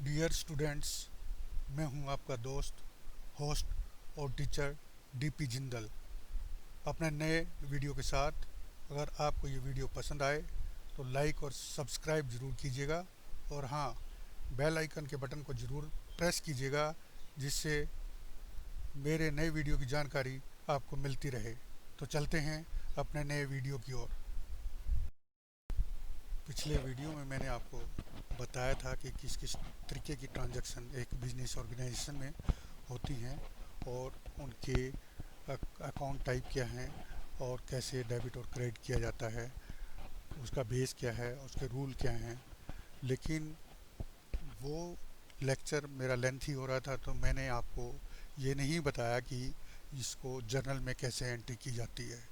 Dear students, मैं हूं आपका दोस्त, होस्ट और टीचर डीपी जिंदल, अपने नए वीडियो के साथ। अगर आपको ये वीडियो पसंद आए तो लाइक और सब्सक्राइब ज़रूर कीजिएगा, और हाँ, बेल आइकन के बटन को ज़रूर प्रेस कीजिएगा, जिससे मेरे नए वीडियो की जानकारी आपको मिलती रहे। तो चलते हैं अपने नए वीडियो की ओर। पिछले वीडियो में मैंने आपको बताया था कि किस किस तरीके की ट्रांजैक्शन एक बिजनेस ऑर्गेनाइजेशन में होती हैं, और उनके अकाउंट टाइप क्या हैं, और कैसे डेबिट और क्रेडिट किया जाता है, उसका बेस क्या है, उसके रूल क्या हैं। लेकिन वो लेक्चर मेरा लेंथी हो रहा था, तो मैंने आपको ये नहीं बताया कि इसको जर्नल में कैसे एंट्री की जाती है।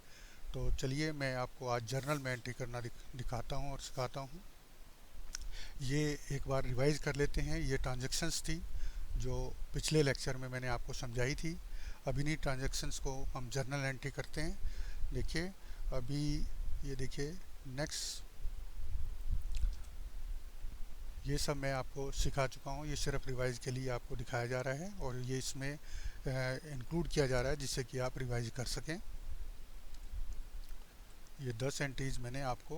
तो चलिए, मैं आपको आज जर्नल में एंट्री करना दिखाता हूँ और सिखाता हूँ। ये एक बार रिवाइज कर लेते हैं। ये ट्रांजैक्शंस थी जो पिछले लेक्चर में मैंने आपको समझाई थी। अब इन्हीं ट्रांजैक्शंस को हम जर्नल एंट्री करते हैं। देखिए, अभी ये देखिए, नेक्स्ट, ये सब मैं आपको सिखा चुका हूँ। ये सिर्फ रिवाइज के लिए आपको दिखाया जा रहा है, और ये इसमें इंक्लूड किया जा रहा है जिससे कि आप रिवाइज कर सकें। ये 10 एंट्रीज मैंने आपको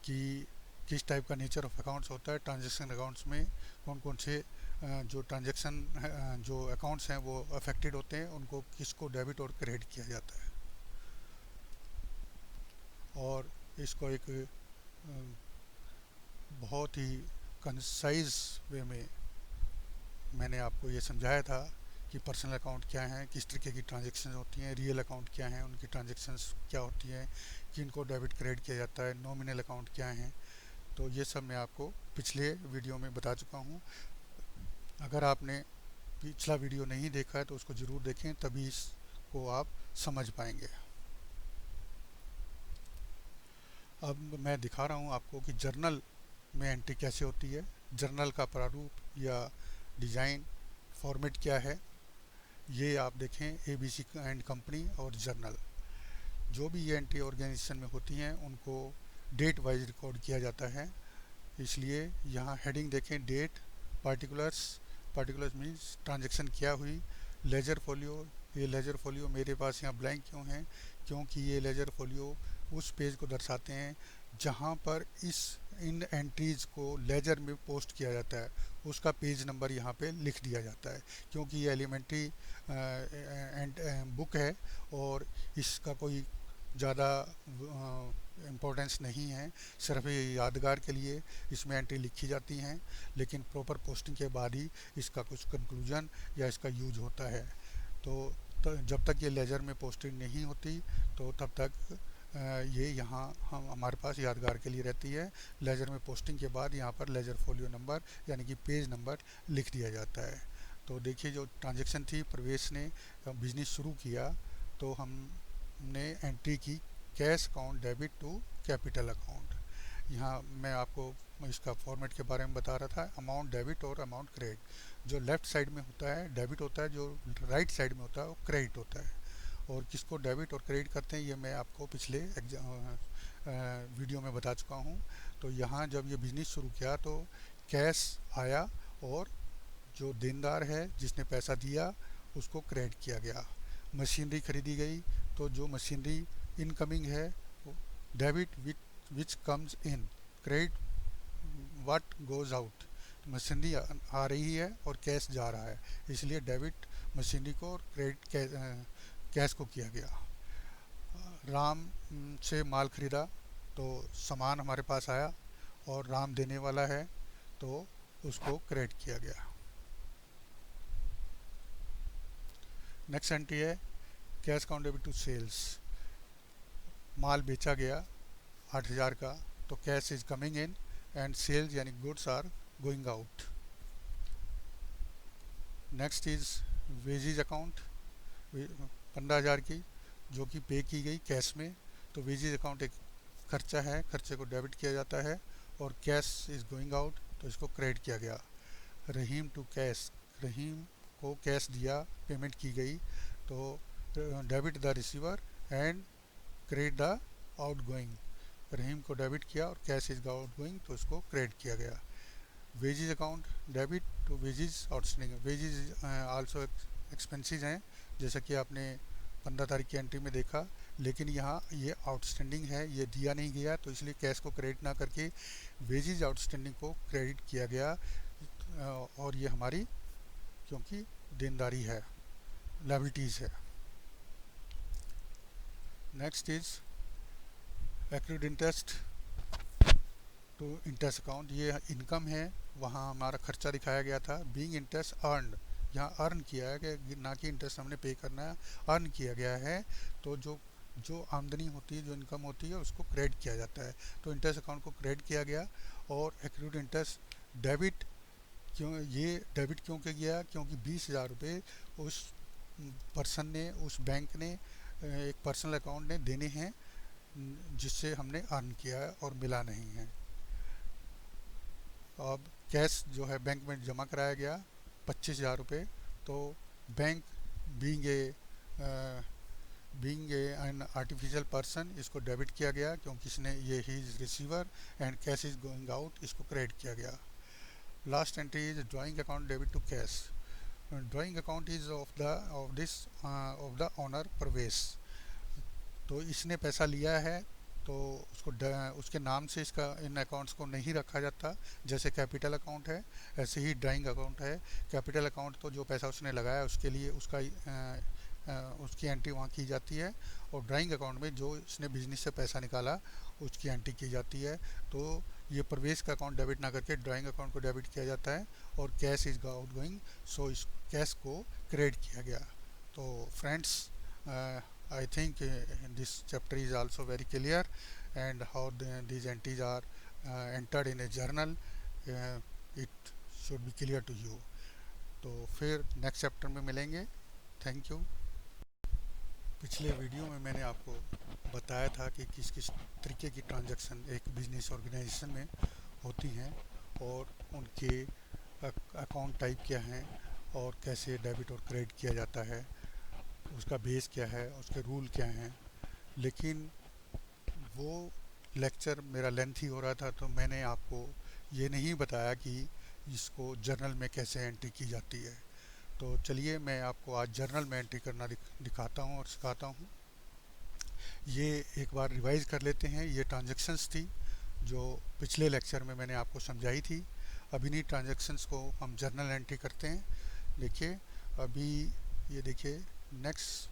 कि किस टाइप का नेचर ऑफ अकाउंट्स होता है ट्रांजैक्शन अकाउंट्स में, कौन कौन से जो ट्रांजैक्शन जो अकाउंट्स हैं वो अफेक्टेड होते हैं, उनको किसको डेबिट और क्रेडिट किया जाता है। और इसको एक बहुत ही कंसाइज वे में मैंने आपको ये समझाया था कि पर्सनल अकाउंट क्या हैं, किस तरीके की ट्रांजैक्शन होती हैं, रियल अकाउंट क्या हैं, उनकी ट्रांजैक्शंस क्या होती हैं, कि इनको डेबिट क्रेडिट किया जाता है, नॉमिनल अकाउंट क्या हैं। तो ये सब मैं आपको पिछले वीडियो में बता चुका हूँ। अगर आपने पिछला वीडियो नहीं देखा है तो उसको ज़रूर देखें, तभी इसको आप समझ पाएंगे। अब मैं दिखा रहा हूँ आपको कि जर्नल में एंट्री कैसे होती है। जर्नल का प्रारूप या डिज़ाइन फॉर्मेट क्या है, ये आप देखें। एबीसी एंड कंपनी और जर्नल, जो भी ये एंट्री ऑर्गेनाइजेशन में होती हैं उनको डेट वाइज रिकॉर्ड किया जाता है। इसलिए यहाँ हेडिंग देखें, date, particulars. Particulars means transaction क्या हुई। लेजर फोलियो, ये लेजर फोलियो मेरे पास यहाँ ब्लैंक क्यों है, क्योंकि ये लेजर फोलियो उस पेज को दर्शाते हैं जहाँ पर इन एंट्रीज़ को लेजर में पोस्ट किया जाता है। उसका पेज नंबर यहाँ पे लिख दिया जाता है, क्योंकि ये एलिमेंट्री बुक है और इसका कोई ज़्यादा इम्पोर्टेंस नहीं है। सिर्फ ये यादगार के लिए इसमें एंट्री लिखी जाती हैं, लेकिन प्रॉपर पोस्टिंग के बाद ही इसका कुछ कंक्लूजन या इसका यूज होता है। तो जब तक ये लेजर में पोस्टिंग नहीं होती तो तब तक ये यहाँ हम हमारे पास यादगार के लिए रहती है। लेजर में पोस्टिंग के बाद यहाँ पर लेजर फोलियो नंबर यानी कि पेज नंबर लिख दिया जाता है। तो देखिए, जो ट्रांजैक्शन थी, प्रवेश ने बिजनेस शुरू किया तो हमने एंट्री की cash account debit to capital account. यहाँ मैं आपको इसका फॉर्मेट के बारे में बता रहा था। अमाउंट डेबिट और अमाउंट क्रेडिट। जो लेफ़्ट साइड में होता है डेबिट होता है, जो राइट साइड में होता है वो क्रेडिट होता है। और किसको डेबिट और क्रेडिट करते हैं ये मैं आपको पिछले वीडियो में बता चुका हूँ। तो यहाँ जब ये बिज़नेस शुरू किया तो कैश आया, और जो देनदार है जिसने पैसा दिया उसको क्रेडिट किया गया। मशीनरी खरीदी गई, तो जो मशीनरी इनकमिंग है debit which comes in, credit what goes out. Machinery आ रही है और कैश जा रहा है, इसलिए डेबिट मशीनरी को और क्रेडिट कैश को किया गया। राम से माल खरीदा तो सामान हमारे पास आया, और राम देने वाला है तो उसको क्रेडिट किया गया। नेक्स्ट एंट्री है cash account debit to sales. माल बेचा गया 8,000 का, तो cash is coming in and sales यानी goods are going out. Next is wages account, 15,000 की जो कि पे की गई कैश में, तो वेजेज अकाउंट एक खर्चा है, खर्चे को डेबिट किया जाता है, और कैश इज गोइंग आउट तो इसको क्रेडिट किया गया। रहीम टू कैश, रहीम को कैश दिया, पेमेंट की गई, तो debit the receiver and credit the out going. Rahim को डेबिट किया और कैश इज आउट गोइंग तो इसको क्रेडिट किया गया। Wages account debit to wages outstanding. Wages also expenses हैं, जैसा कि आपने 15 तारीख की एंट्री में देखा, लेकिन यहाँ ये आउटस्टैंडिंग है, ये दिया नहीं गया, तो इसलिए कैश को क्रेडिट ना करके वेजेज आउटस्टैंडिंग को क्रेडिट किया गया। और ये हमारी क्योंकि देनदारी है, लायबिलिटीज़ है। Next is accrued interest to interest account. ये इनकम है, वहाँ हमारा खर्चा दिखाया गया था। बीइंग इंटरेस्ट अर्नड, यहाँ अर्न किया है कि ना कि इंटरेस्ट हमने पे करना है, अर्न किया गया है। तो जो जो आमदनी होती है, जो इनकम होती है, उसको क्रेडिट किया जाता है। तो इंटरेस्ट अकाउंट को क्रेडिट किया गया। और एक्रूड इंटरेस्ट डेबिट, क्यों ये डेबिट क्यों किया गया? क्योंकि 20,000 रुपये उस पर्सन ने, उस बैंक ने, एक पर्सनल अकाउंट ने देने हैं, जिससे हमने अर्न किया है और मिला नहीं है। अब कैश जो है बैंक में जमा कराया गया 25,000 रुपये। तो bank being an artificial person, इसको डेबिट किया गया, क्योंकि इसने ये ही is receiver and cash is going out, इसको क्रेडिट किया गया। Last entry is drawing account debit to cash. Drawing account is of the owner प्रवेश। तो इसने पैसा लिया है, तो उसको उसके नाम से इसका इन अकाउंट्स को नहीं रखा जाता। जैसे कैपिटल अकाउंट है, ऐसे ही ड्राइंग अकाउंट है। कैपिटल अकाउंट तो जो पैसा उसने लगाया उसके लिए उसकी एंट्री वहाँ की जाती है, और ड्राइंग अकाउंट में जो इसने बिजनेस से पैसा निकाला उसकी एंट्री की जाती है। तो ये प्रवेश का अकाउंट डेबिट ना करके ड्राइंग अकाउंट को डेबिट किया जाता है, और कैश इज आउट गोइंग, सो इस कैश को क्रेडिट किया गया। तो friends, I think this chapter is also very clear, and how these entries are entered in a journal, it should be clear to you. तो फिर नेक्स्ट चैप्टर में मिलेंगे। Thank you. पिछले वीडियो में मैंने आपको बताया था कि किस किस तरीके की ट्रांजैक्शन एक बिजनेस ऑर्गेनाइजेशन में होती हैं, और उनके अकाउंट टाइप क्या हैं, और कैसे डेबिट और क्रेडिट किया जाता है, उसका बेस क्या है, उसके रूल क्या हैं। लेकिन वो लेक्चर मेरा लेंथी हो रहा था, तो मैंने आपको ये नहीं बताया कि इसको जर्नल में कैसे एंट्री की जाती है। तो चलिए मैं आपको आज जर्नल में एंट्री करना दिखाता हूँ और सिखाता हूँ। ये एक बार रिवाइज कर लेते हैं। ये ट्रांजैक्शंस थी जो पिछले लेक्चर में मैंने आपको समझाई थी। अब इन्हीं ट्रांजैक्शंस को हम जर्नल एंट्री करते हैं। देखिए अभी ये देखिए नेक्स्ट,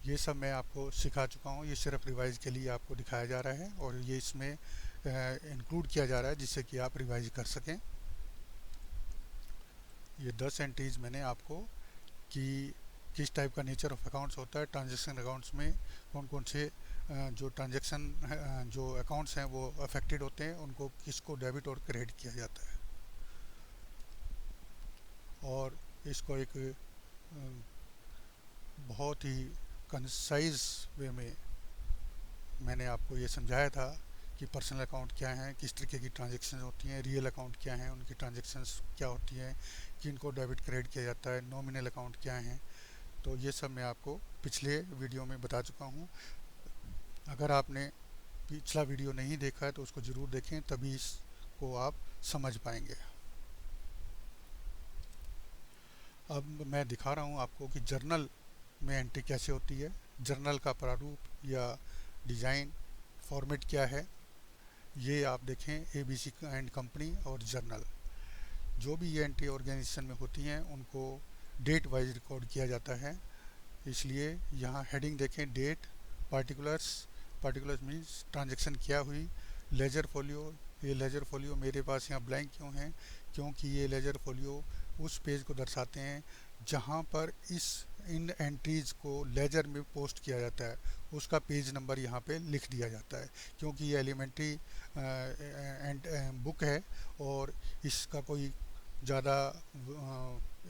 ये सब मैं आपको सिखा चुका हूँ। ये सिर्फ रिवाइज के लिए आपको दिखाया जा रहा है, और ये इसमें इंक्लूड किया जा रहा है जिससे कि आप रिवाइज कर सकें। ये 10 एंट्रीज मैंने आपको कि किस टाइप का नेचर ऑफ अकाउंट्स होता है। ट्रांजैक्शन अकाउंट्स में कौन कौन से जो ट्रांजैक्शन जो अकाउंट्स हैं वो अफेक्टेड होते हैं, उनको किसको डेबिट और क्रेडिट किया जाता है। और इसको एक बहुत ही कंसाइज वे में मैंने आपको ये समझाया था कि पर्सनल अकाउंट क्या हैं, किस तरीके की ट्रांजैक्शन होती हैं, रियल अकाउंट क्या हैं, उनकी ट्रांजैक्शंस क्या होती हैं, किनको डेबिट क्रेडिट किया जाता है, नॉमिनल अकाउंट क्या हैं। तो ये सब मैं आपको पिछले वीडियो में बता चुका हूँ। अगर आपने पिछला वीडियो नहीं देखा है तो उसको ज़रूर देखें, तभी इसको आप समझ पाएंगे। अब मैं दिखा रहा हूँ आपको कि जर्नल में एंट्री कैसे होती है। जर्नल का प्रारूप या डिज़ाइन फॉर्मेट क्या है, ये आप देखें। ABC एंड कंपनी और जर्नल, जो भी ये एंट्री ऑर्गेनाइजेशन में होती हैं उनको डेट वाइज रिकॉर्ड किया जाता है। इसलिए यहाँ हेडिंग देखें, डेट, पार्टिकुलर्स मीन्स ट्रांजैक्शन क्या हुई। लेजर फोलियो, ये लेजर फोलियो मेरे पास यहाँ ब्लैंक क्यों है? क्योंकि ये लेजर फोलियो उस पेज को दर्शाते हैं जहाँ पर इन एंट्रीज़ को लेजर में पोस्ट किया जाता है, उसका पेज नंबर यहाँ पे लिख दिया जाता है। क्योंकि ये एलिमेंट्री बुक है और इसका कोई ज़्यादा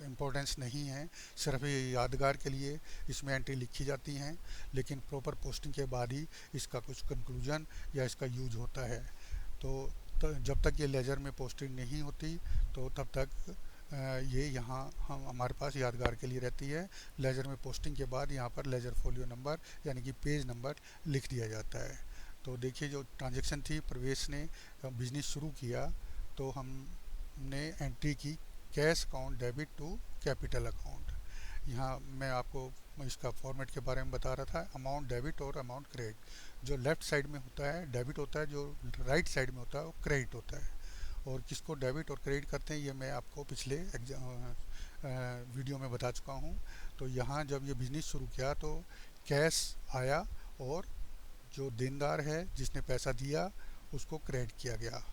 इम्पोर्टेंस नहीं है, सिर्फ ये यादगार के लिए इसमें एंट्री लिखी जाती हैं, लेकिन प्रॉपर पोस्टिंग के बाद ही इसका कुछ कंक्लूजन या इसका यूज होता है। तो जब तक ये लेजर में पोस्टिंग नहीं होती तो तब तक ये यहाँ हमारे पास यादगार के लिए रहती है। लेजर में पोस्टिंग के बाद यहाँ पर लेजर फोलियो नंबर यानी कि पेज नंबर लिख दिया जाता है। तो देखिए जो ट्रांजैक्शन थी, प्रवेश ने बिजनेस शुरू किया तो हमने एंट्री की cash account debit to capital account. यहाँ मैं आपको इसका फॉर्मेट के बारे में बता रहा था, अमाउंट डेबिट और अमाउंट क्रेडिट। जो लेफ़्ट साइड में होता है डेबिट होता है, जो राइट साइड में होता है वो क्रेडिट होता है। और किसको डेबिट और क्रेडिट करते हैं ये मैं आपको पिछले वीडियो में बता चुका हूँ। तो यहाँ जब ये बिज़नेस शुरू किया तो कैश आया और जो देनदार है जिसने पैसा दिया उसको क्रेडिट किया गया।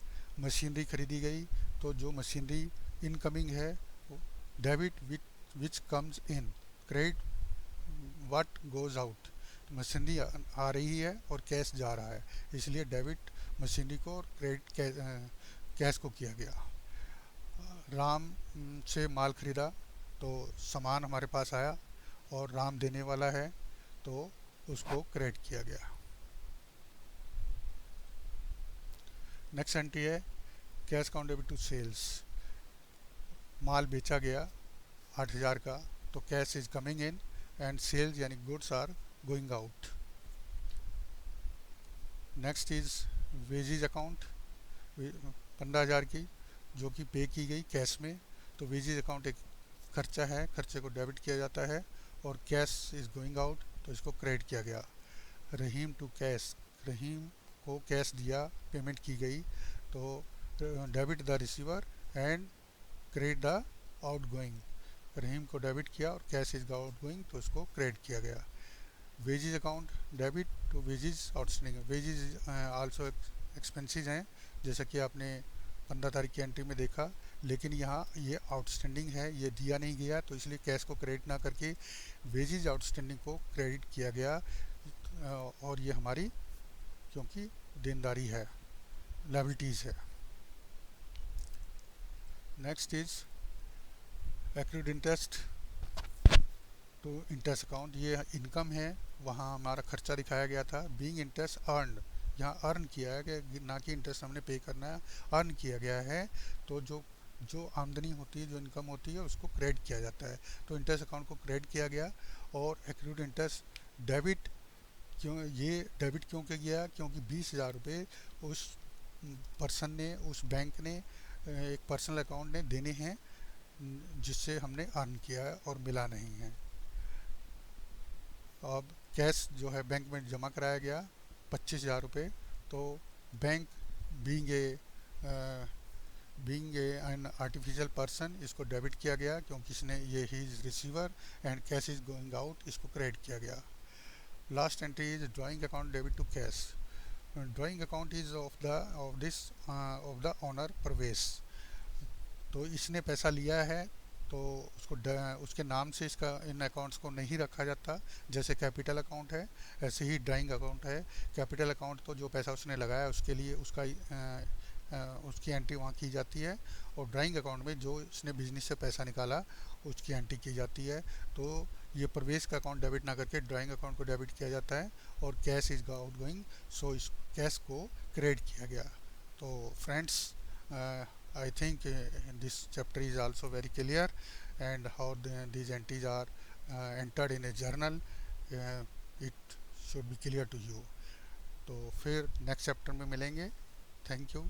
मशीनरी खरीदी गई तो जो मशीनरी इनकमिंग है debit which comes in, credit what goes out. Machinery आ रही है और कैश जा रहा है, इसलिए डेबिट मशीनरी को और क्रेडिट कैश को किया गया। राम से माल खरीदा तो सामान हमारे पास आया और राम देने वाला है तो उसको क्रेडिट किया गया। नेक्स्ट एंट्री है cash account debit to sales. माल बेचा गया 8,000 का तो cash is coming in and sales यानी goods are going out. Next is wages account, 15,000 की जो कि पे की गई कैश में, तो वेजेज अकाउंट एक खर्चा है, खर्चे को डेबिट किया जाता है और कैश इज गोइंग आउट तो इसको क्रेडिट किया गया। रहीम टू कैश, रहीम को कैश दिया, पेमेंट की गई तो debit the receiver and credit the out going. Rahim को डेबिट किया और कैश इज आउट गोइंग तो इसको क्रेडिट किया गया। Wages account debit to wages outstanding, wages also expenses हैं जैसा कि आपने 15 तारीख की एंट्री में देखा, लेकिन यहाँ ये आउटस्टैंडिंग है, ये दिया नहीं गया तो इसलिए कैश को क्रेडिट ना करके वेजेज आउटस्टैंडिंग को क्रेडिट किया गया। और ये हमारी क्योंकि देनदारी है, लायबिलिटीज़ है। Next is accrued interest to interest account, ये इनकम है, वहाँ हमारा खर्चा दिखाया गया था। बीइंग इंटरेस्ट अर्नड, यहाँ अर्न किया है कि ना कि इंटरेस्ट हमने पे करना है, अर्न किया गया है तो जो आमदनी होती है, जो इनकम होती है उसको क्रेडिट किया जाता है, तो इंटरेस्ट अकाउंट को क्रेडिट किया गया। और एक्रूड इंटरेस्ट डेबिट, क्यों ये डेबिट क्यों किया गया, क्योंकि 20,000 रुपये उस पर्सन ने, उस बैंक ने, एक पर्सनल अकाउंट ने देने हैं जिससे हमने अर्न किया है और मिला नहीं है। अब कैश जो है बैंक में जमा कराया गया 25,000 रुपये, तो bank being an artificial person इसको डेबिट किया गया क्योंकि इसने ये ही is receiver and cash is going out, इसको क्रेडिट किया गया। Last entry is drawing account debit to cash. Drawing account is of the owner प्रवेश, तो इसने पैसा लिया है तो उसके नाम से इसका इन अकाउंट्स को नहीं रखा जाता। जैसे कैपिटल अकाउंट है ऐसे ही ड्राइंग अकाउंट है। कैपिटल अकाउंट तो जो पैसा उसने लगाया उसके लिए उसकी एंट्री वहाँ की जाती है, और ड्राइंग अकाउंट में जो इसने बिजनेस से पैसा निकाला उसकी एंट्री की जाती है। तो ये प्रवेश का अकाउंट डेबिट ना करके ड्राइंग अकाउंट को डेबिट किया जाता है और कैश इज आउट गोइंग, सो इस कैश को क्रेडिट किया गया। तो friends, I think this chapter is also very clear, and how these entries are entered in a journal, it should be clear to you. तो फिर नेक्स्ट चैप्टर में मिलेंगे। Thank you.